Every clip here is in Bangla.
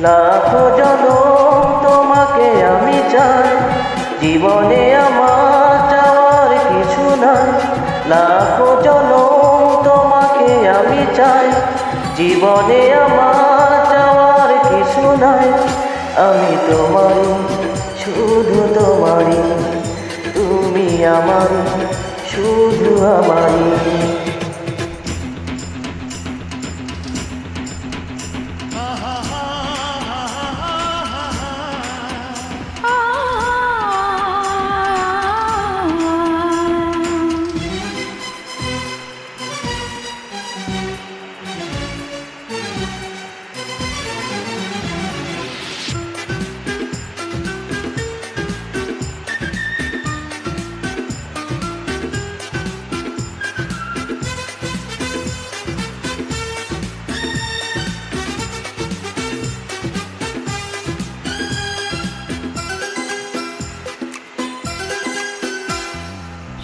লাখো জনম তোমাকে আমি চাই, জীবনে আমার চাওয়ার কিছু নাই। লাখো জনম তোমাকে আমি চাই, জীবনে আমার চাওয়ার কিছু নাই। আমি তোমারই, শুধু তোমারই, তুমি আমারই, শুধু আমারই।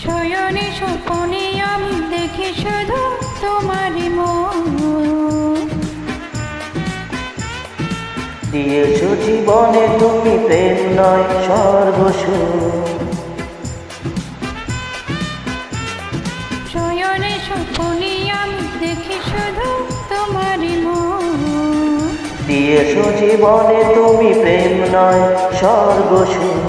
শয়নে স্বপনে আমি দেখি শুধু তোমারই মন। দিয়েছো জীবনে তুমি প্রেম নয় সর্বসুখ। শয়নে স্বপনে আমি দেখি শুধু তোমারই মন। দিয়েছো জীবনে তুমি প্রেম নয় সর্বসুখ।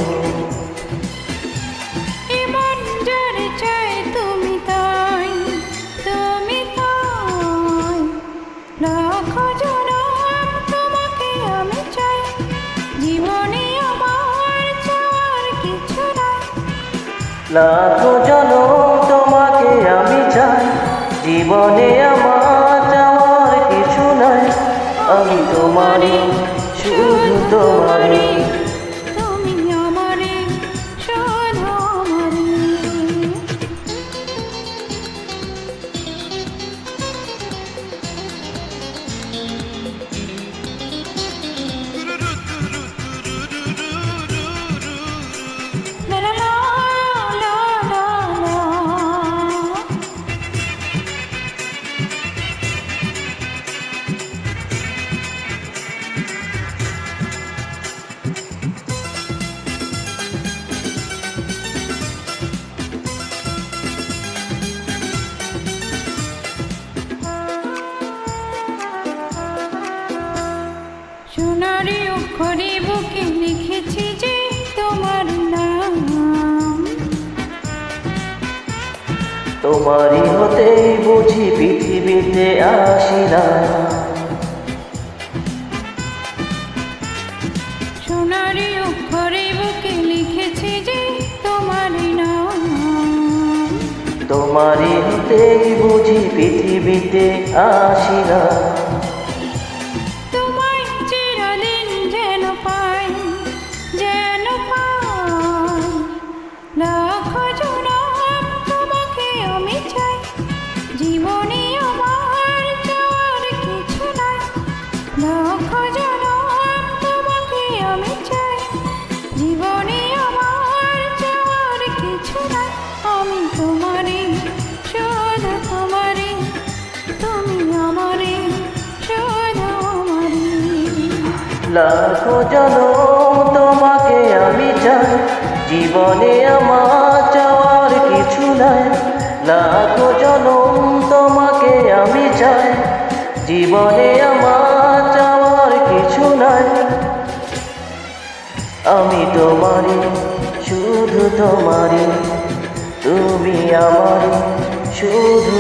লাখো জনম তোমাকে আমি চাই, জীবনে আমার চাওয়ার কিছু নাই। আমি তোমারই, শুধু তোমারই। তুমি আমারে, শুধু আমারে। সোনারি অক্ষরে বুকে লিখেছি যে তোমার নাম। তোমারই হতেই বুঝি পৃথিবীতে আসিলাম। সোনারি অক্ষরে বুকে লিখেছি যে তোমার নাম। তোমারই হতেই বুঝি পৃথিবীতে আসিলাম। লাখো জনম তোমাকে আমি চাই, জীবনে আমার চাওয়ার কিছু নাই। লাখো জনম তোমাকে আমি চাই, জীবনে আমার চাওয়ার কিছু নাই। আমি তোমারই, শুধু তোমারই, তুমি আমারই, শুধু আমারই। লাখো জনম তোমাকে আমি চাই, জীবনে আমার চাওয়ার কিছু নাই। লাখো জনম তোমাকে আমি চাই, জীবনে আমার চাওয়ার কিছু নাই। আমি তোমারই, শুধু তোমারই, তুমি আমারই, শুধু